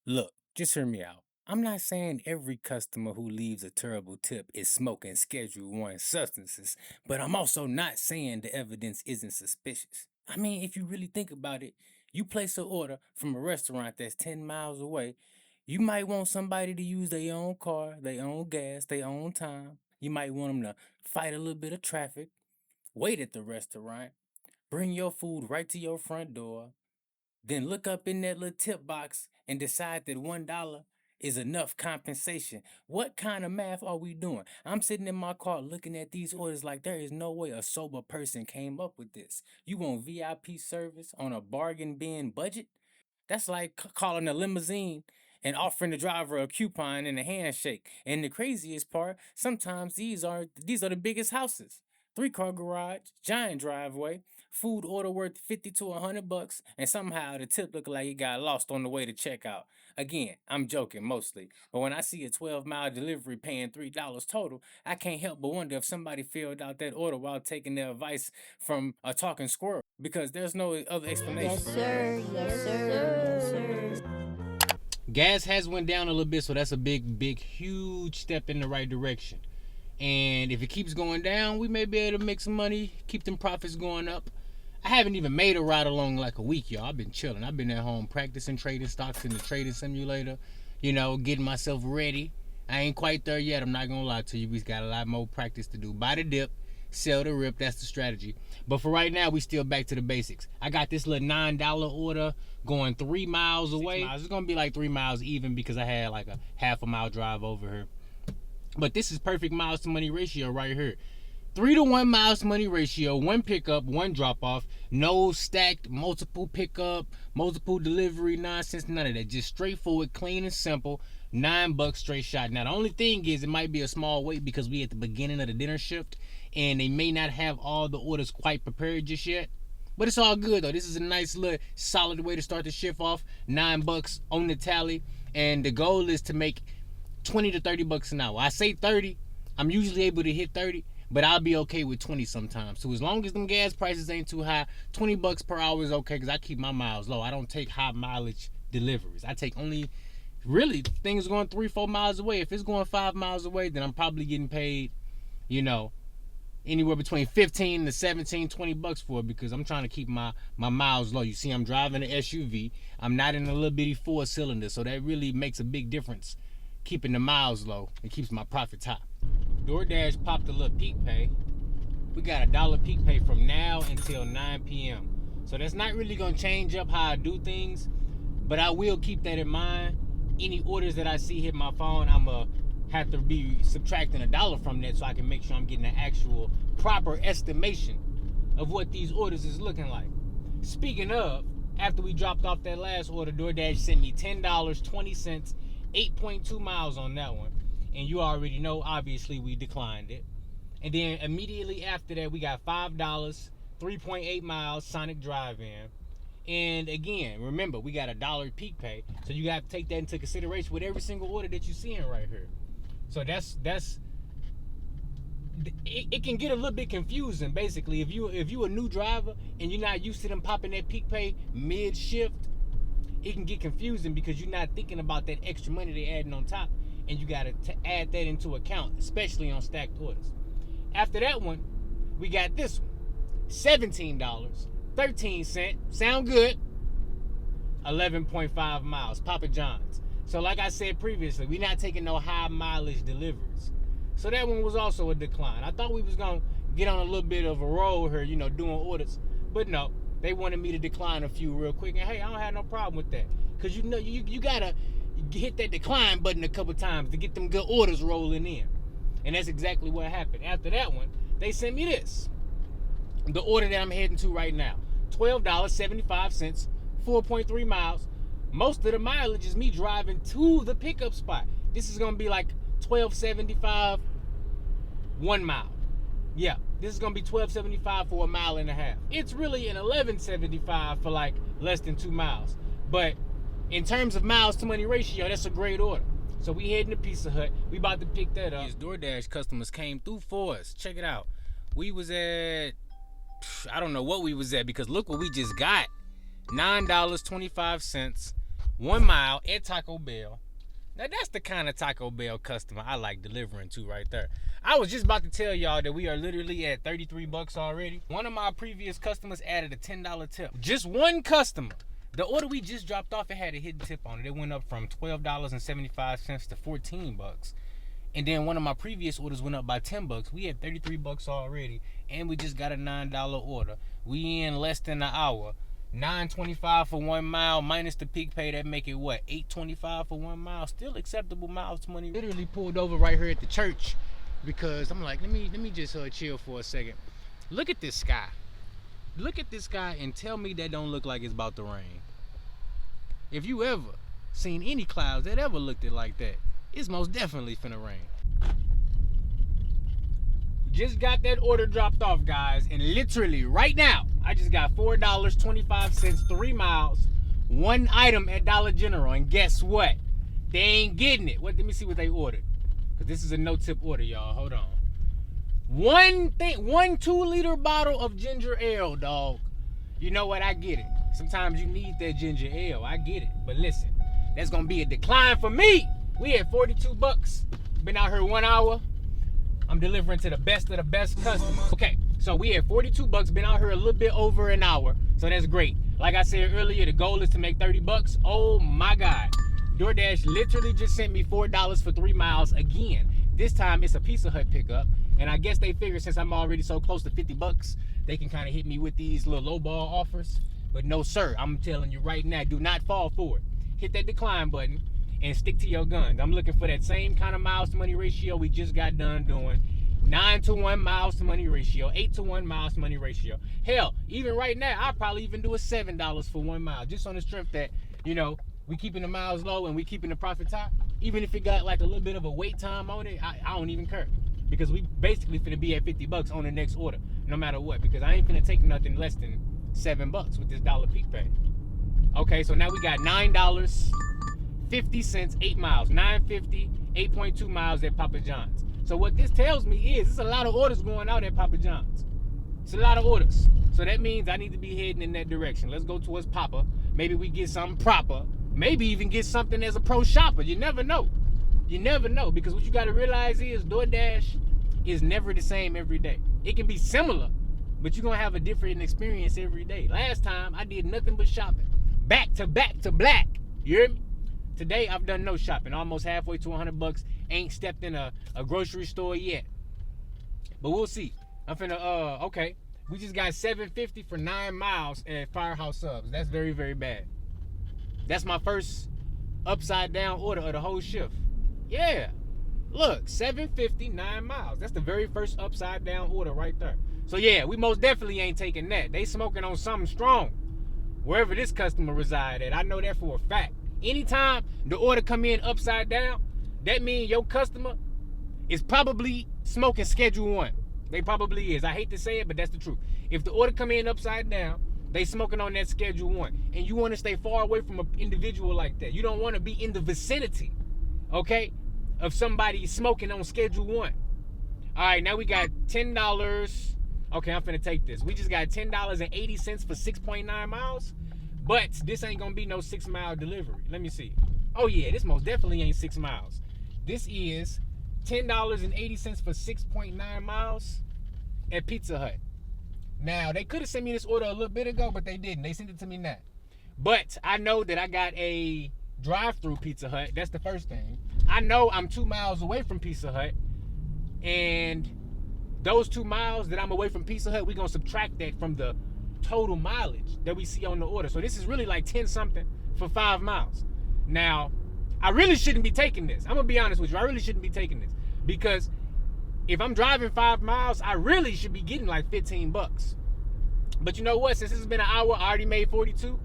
Look, just hear me out. I'm not saying every customer who leaves a terrible tip is smoking Schedule 1 substances, but I'm also not saying the evidence isn't suspicious. I mean, if you really think about it, you place an order from a restaurant that's 10 miles away, you might want somebody to use their own car, their own gas, their own time. You might want them to fight a little bit of traffic, wait at the restaurant, bring your food right to your front door, then look up in that little tip box and decide that $1 is enough compensation. What kind of math are we doing? I'm sitting in my car looking at these orders like there is no way a sober person came up with this. You want VIP service on a bargain bin budget? That's like calling a limousine and offering the driver a coupon and a handshake. And the craziest part, sometimes these are the biggest houses. 3-car garage, giant driveway, food order worth 50 to $100, and somehow the tip looked like it got lost on the way to checkout. Again, I'm joking mostly, but when I see a 12-mile delivery paying $3 total, I can't help but wonder if somebody filled out that order while taking their advice from a talking squirrel, because there's no other explanation. Yes, sir. Yes, sir. Yes, sir. Gas has went down a little bit, so that's a big, huge step in the right direction. And if it keeps going down, we may be able to make some money, keep them profits going up. I haven't even made a ride along like a week, y'all. I've been chilling. I've been at home practicing trading stocks in the trading simulator, getting myself ready. I ain't quite there yet, I'm not gonna lie to you. We've got a lot more practice to do. Buy the dip, sell the rip, that's the strategy. But for right now, we still back to the basics. I got this little $9 order going 3 miles away. It's gonna be like 3 miles even because I had like a half a mile drive over here. But this is perfect miles to money ratio right here. 3-to-1 miles to money ratio, one pickup, one drop off, no stacked, multiple pickup, multiple delivery nonsense, none of that. Just straightforward, clean and simple, $9 straight shot. Now the only thing is it might be a small wait because we at the beginning of the dinner shift and they may not have all the orders quite prepared just yet. But it's all good though. This is a nice little solid way to start the shift off. $9 on the tally. And the goal is to make 20 to 30 bucks an hour. I say 30. I'm usually able to hit 30, but I'll be okay with 20 sometimes. So as long as them gas prices ain't too high, 20 bucks per hour is okay because I keep my miles low. I don't take high mileage deliveries. I take only really things going 3-4 miles away. If it's going 5 miles away, then I'm probably getting paid, anywhere between 15 to 17, 20 bucks for it because I'm trying to keep my miles low. You see, I'm driving an SUV. I'm not in a little bitty 4-cylinder, so that really makes a big difference keeping the miles low and keeps my profits high. DoorDash popped a little peak pay. We got $1 peak pay from now until 9 p.m. So that's not really gonna change up how I do things, but I will keep that in mind. Any orders that I see hit my phone, I'ma have to be subtracting $1 from that so I can make sure I'm getting an actual proper estimation of what these orders is looking like. Speaking of, after we dropped off that last order, DoorDash sent me $10.20, 8.2 miles on that one. And you already know, obviously, we declined it. And then immediately after that, we got $5, 3.8 miles, Sonic Drive-In. And again, remember, we got $1 peak pay. So you got to take that into consideration with every single order that you're seeing right here. So it can get a little bit confusing, basically. If you a new driver and you're not used to them popping that peak pay mid-shift, it can get confusing because you're not thinking about that extra money they're adding on top, and you got to add that into account, especially on stacked orders. After that one, we got this one, $17.13. Sound good? 11.5 miles, Papa John's. So like I said previously, we're not taking no high mileage deliveries. So that one was also a decline. I thought we was going to get on a little bit of a roll here, doing orders. But no, they wanted me to decline a few real quick. And hey, I don't have no problem with that. Because you got to hit that decline button a couple times to get them good orders rolling in. And that's exactly what happened. After that one, they sent me this. The order that I'm heading to right now. $12.75, 4.3 miles. Most of the mileage is me driving to the pickup spot. This is going to be like $12.75, 1 mile. Yeah, this is going to be $12.75 for a mile and a half. It's really an $11.75 for like less than 2 miles. But in terms of miles to money ratio, that's a great order. So we heading to Pizza Hut. We about to pick that up. These DoorDash customers came through for us. Check it out. We was at, I don't know what we was at because look what we just got. $9.25 1 mile at Taco Bell. Now that's the kind of Taco Bell customer I like delivering to right there. I was just about to tell y'all that we are literally at $33 already. One of my previous customers added a $10 tip. Just one customer. The order we just dropped off, it had a hidden tip on it. It went up from $12.75 to $14. And then one of my previous orders went up by $10. We had $33 already, and we just got a $9 order. We in less than an hour. $9.25 for 1 mile minus the peak pay. That make it what? $8.25 for 1 mile. Still acceptable miles money. Literally pulled over right here at the church because I'm like, let me just chill for a second. Look at this sky. Look at this sky and tell me that don't look like it's about to rain. If you ever seen any clouds that ever looked it like that, it's most definitely finna rain. Just got that order dropped off, guys, and literally right now I just got $4.25, 3 miles, 1 item at Dollar General, and guess what? They ain't getting it. Let me see what they ordered, because this is a no tip order, y'all. Hold on. One 2-liter bottle of ginger ale, dog. You know what? I get it. Sometimes you need that ginger ale. I get it. But listen, that's gonna be a decline for me. We at $42. Been out here 1 hour. I'm delivering to the best of the best customers. Okay, so we at $42. Been out here a little bit over an hour. So that's great. Like I said earlier, the goal is to make $30. Oh my God. DoorDash literally just sent me $4 for 3 miles again. This time it's a Pizza Hut pickup. And I guess they figured since I'm already so close to $50, they can kind of hit me with these little lowball offers. But no, sir, I'm telling you right now, do not fall for it. Hit that decline button and stick to your guns. I'm looking for that same kind of miles to money ratio we just got done doing. 9-to-1 miles to money ratio, 8-to-1 miles to money ratio. Hell, even right now, I'll probably even do a $7 for 1 mile, just on the strength that, you know, we keeping the miles low and we keeping the profits high. Even if it got like a little bit of a wait time on it, I don't even care. Because we basically finna be at $50 on the next order, no matter what. Because I ain't finna take nothing less than $7 with this dollar peak pay. Okay, so now we got $9.50, 8 miles, $9.50, 8.2 miles at Papa John's. So what this tells me is, it's a lot of orders going out at Papa John's. It's a lot of orders. So that means I need to be heading in that direction. Let's go towards Papa. Maybe we get something proper. Maybe even get something as a pro shopper. You never know. You never know, because what you got to realize is DoorDash is never the same every day. It can be similar, but you're going to have a different experience every day. Last time, I did nothing but shopping. Back to black. You hear me? Today, I've done no shopping. Almost halfway to $100. Ain't stepped in a grocery store yet. But we'll see. I'm finna, okay. We just got $7.50 for 9 miles at Firehouse Subs. That's very, very bad. That's my first upside down order of the whole shift. Yeah. Look, $7.50, 9 miles. That's the very first upside down order right there. So yeah, we most definitely ain't taking that. They smoking on something strong. Wherever this customer reside at, I know that for a fact. Anytime the order come in upside down, that means your customer is probably smoking Schedule 1. They probably is. I hate to say it, but that's the truth. If the order come in upside down, they smoking on that Schedule 1. And you want to stay far away from an individual like that. You don't want to be in the vicinity, okay, of somebody smoking on Schedule 1. All right, now we got $10. Okay, I'm finna take this. We just got $10.80 for 6.9 miles. But this ain't gonna be no 6 mile delivery. Let me see. Oh yeah, this most definitely ain't 6 miles. This is $10.80 for 6.9 miles at Pizza Hut. Now, they could have sent me this order a little bit ago, but they didn't. They sent it to me now. But I know that I got a drive-through Pizza Hut. That's the first thing. I know I'm 2 miles away from Pizza Hut. And those 2 miles that I'm away from Pizza Hut, we're going to subtract that from the total mileage that we see on the order. So this is really like 10 something for 5 miles. Now, I really shouldn't be taking this. I'm going to be honest with you. I really shouldn't be taking this. Because if I'm driving 5 miles, I really should be getting like $15. But you know what? Since this has been an hour, I already made 42.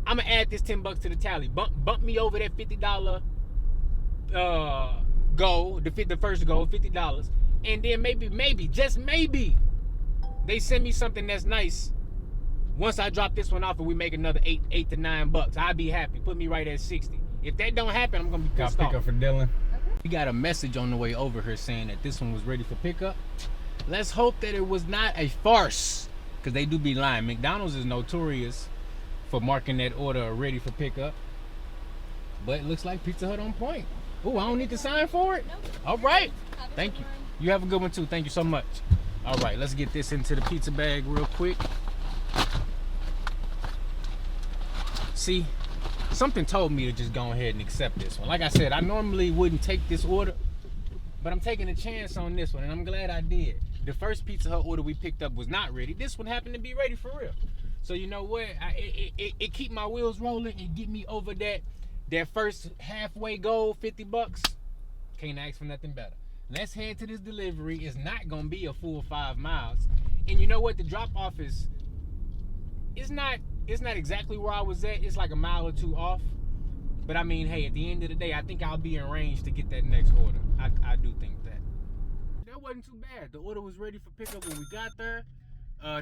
I'm going to add this $10 to the tally. Bump me over that $50 goal, the first goal, $50. And then maybe, just maybe, they send me something that's nice. Once I drop this one off and we make another $8 to $9, I'll be happy. Put me right at 60. If that don't happen, I'm gonna be pissed off. Got pickup for Dylan. We got a message on the way over here saying that this one was ready for pickup. Let's hope that it was not a farce, because they do be lying. McDonald's is notorious for marking that order ready for pickup. But it looks like Pizza Hut on point. Oh, I don't need to sign for it? Nope. All right. Thank you. You have a good one too. Thank you so much. All right, let's get this into the pizza bag real quick. See, something told me to just go ahead and accept this one. Like I said, I normally wouldn't take this order, but I'm taking a chance on this one, and I'm glad I did. The first Pizza Hut order we picked up was not ready. This one happened to be ready for real. So you know what? It keep my wheels rolling and get me over that first halfway goal, $50. Can't ask for nothing better. Let's head to this delivery. It's not gonna be a full 5 miles. And you know what? The drop off is, it's not exactly where I was at. It's like a mile or two off. But I mean, hey, at the end of the day, I think I'll be in range to get that next order. I do think that. That wasn't too bad. The order was ready for pickup when we got there.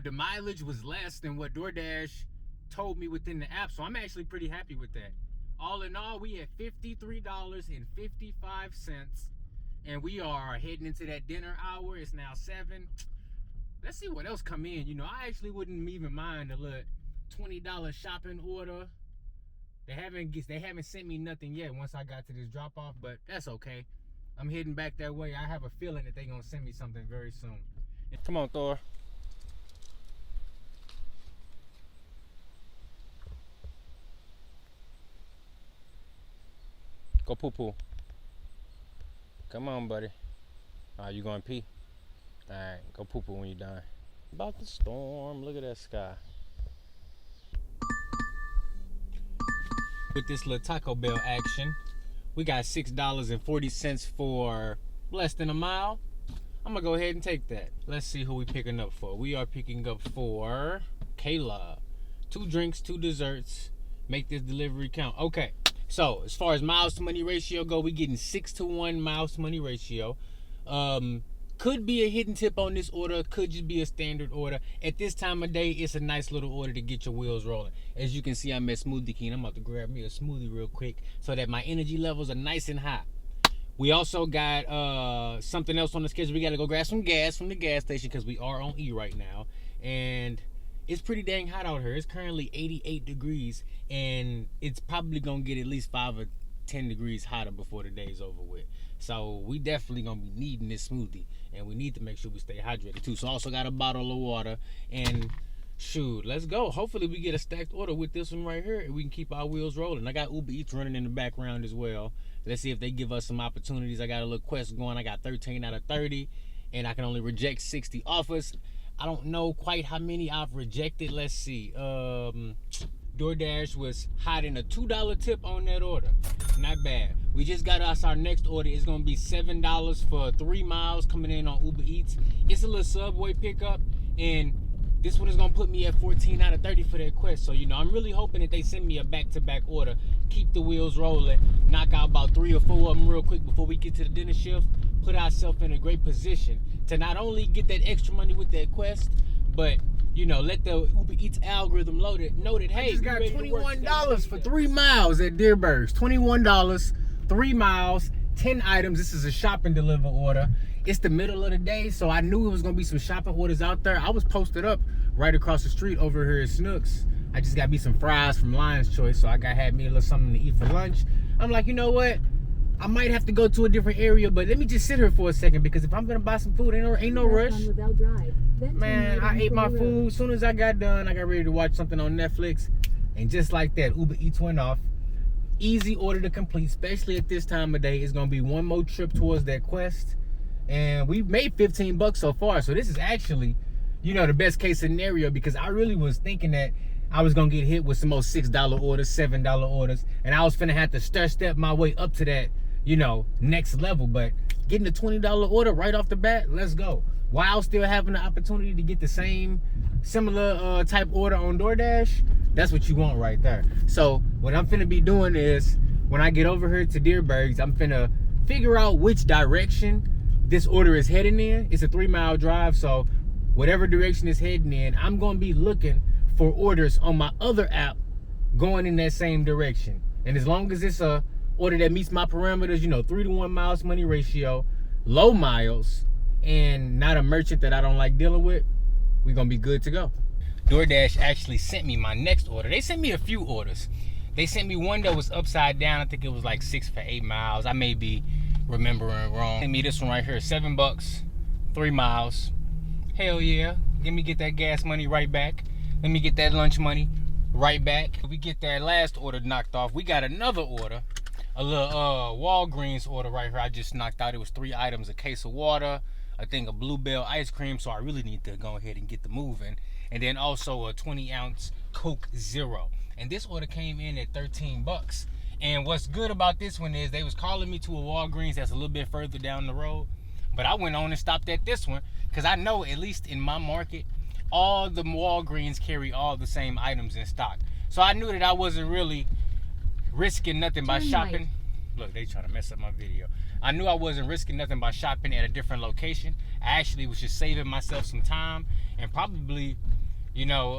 The mileage was less than what DoorDash told me within the app, so I'm actually pretty happy with that. All in all, we had $53.55, and we are heading into that dinner hour. It's now 7. Let's see what else come in. You know, I actually wouldn't even mind a little $20 shopping order. They haven't sent me nothing yet once I got to this drop off, but that's okay. I'm heading back that way. I have a feeling that they're gonna send me something very soon. Come on, Thor. Go poo poo. Come on, buddy. You going pee? All right, go poo poo when you're done. About the storm. Look at that sky. With this little Taco Bell action, we got $6.40 for less than a mile. I'm gonna go ahead and take that. Let's see who we picking up for. We are picking up for Kayla. 2 drinks, 2 desserts. Make this delivery count. Okay, so as far as miles to money ratio go, we getting 6-to-1 miles to money ratio. Could be a hidden tip on this order, could just be a standard order. At this time of day, it's a nice little order to get your wheels rolling. As you can see, I'm at Smoothie King. I'm about to grab me a smoothie real quick so that my energy levels are nice and high. We also got something else on the schedule. We got to go grab some gas from the gas station because we are on E right now. And it's pretty dang hot out here. It's currently 88 degrees, and it's probably going to get at least 5 or 10 degrees hotter before the day's over with. So we definitely gonna be needing this smoothie, and we need to make sure we stay hydrated too. So I also got a bottle of water, and shoot, let's go. Hopefully we get a stacked order with this one right here, and we can keep our wheels rolling. I got Uber Eats running in the background as well. Let's see if they give us some opportunities. I got a little quest going. I got 13 out of 30, and I can only reject 60 offers. I don't know quite how many I've rejected. Let's see. DoorDash was hiding a $2 tip on that order. Not bad. We just got us our next order. It's gonna be $7 for 3 miles coming in on Uber Eats. It's a little Subway pickup, and this one is gonna put me at 14 out of 30 for that quest. So, you know, I'm really hoping that they send me a back-to-back order, keep the wheels rolling, knock out about 3 or 4 of them real quick before we get to the dinner shift, put ourselves in a great position to not only get that extra money with that quest, but, you know, let the Uber Eats algorithm know that, hey, I just got $21 for 3 miles at Deerbergs. $21, 3 miles, 10 items. This is a shop and deliver order. It's the middle of the day, so I knew it was gonna be some shopping orders out there. I was posted up right across the street over here at Snooks. I just got me some fries from Lion's Choice, so I had me a little something to eat for lunch. I'm like, you know what? I might have to go to a different area, but let me just sit here for a second, because if I'm gonna buy some food, ain't no rush. Man, I ate my food. As soon as I got done, I got ready to watch something on Netflix, and just like that, Uber Eats went off. Easy order to complete, especially at this time of day. It's gonna be one more trip towards that quest, and we've made $15 so far. So this is actually, you know, the best case scenario, because I really was thinking that I was gonna get hit with some more $6 orders, $7 orders, and I was finna have to step my way up to that, you know, next level. But getting a $20 order right off the bat, let's go. While still having the opportunity to get the same similar type order on DoorDash, that's what you want right there. So what I'm finna be doing is, when I get over here to Deerbergs, I'm finna figure out which direction this order is heading in. It's a 3-mile drive, so whatever direction it's heading in, I'm gonna be looking for orders on my other app going in that same direction. And as long as it's a order that meets my parameters, you know, 3-to-1 miles money ratio, low miles, and not a merchant that I don't like dealing with, we're gonna be good to go. DoorDash actually sent me my next order. They sent me a few orders. They sent me one that was upside down. I think it was like 6 for 8 miles. I may be remembering wrong. Sent me this one right here, $7, 3 miles. Hell yeah. Let me get that gas money right back. Let me get that lunch money right back. We get that last order knocked off. We got another order. A little Walgreens order right here I just knocked out. It was 3 items, a case of water, I think a Bluebell ice cream, so I really need to go ahead and get the moving. And then also a 20-ounce Coke Zero. And this order came in at $13. And what's good about this one is they was calling me to a Walgreens that's a little bit further down the road. But I went on and stopped at this one because I know, at least in my market, all the Walgreens carry all the same items in stock. So I knew that I wasn't really risking nothing by shopping. Look, they trying to mess up my video. I knew I wasn't risking nothing by shopping at a different location. I actually was just saving myself some time and probably, you know,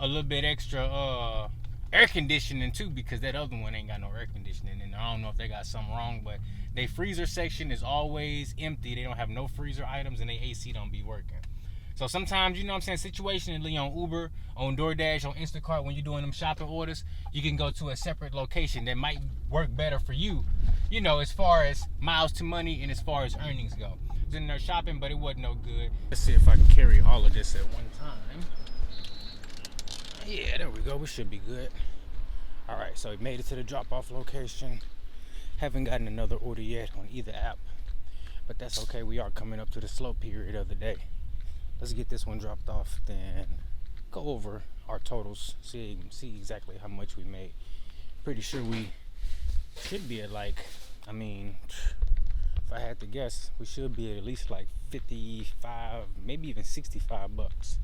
a little bit extra air conditioning too, because that other one ain't got no air conditioning, and I don't know if they got something wrong, but their freezer section is always empty. They don't have no freezer items, and their AC don't be working. So sometimes, you know what I'm saying, situationally on Uber, on DoorDash, on Instacart, when you're doing them shopping orders, you can go to a separate location that might work better for you, you know, as far as miles to money and as far as earnings go. I was in there shopping, but it wasn't no good. Let's see if I can carry all of this at one time. Yeah, there we go. We should be good. All right, so we made it to the drop-off location. Haven't gotten another order yet on either app, but that's okay. We are coming up to the slow period of the day. Let's get this one dropped off, then go over our totals, see exactly how much we made. Pretty sure we should be at like, I mean, if I had to guess, we should be at least like 55, maybe even $65.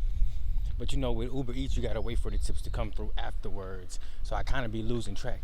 But you know, with Uber Eats, you gotta wait for the tips to come through afterwards. So I kind of be losing track.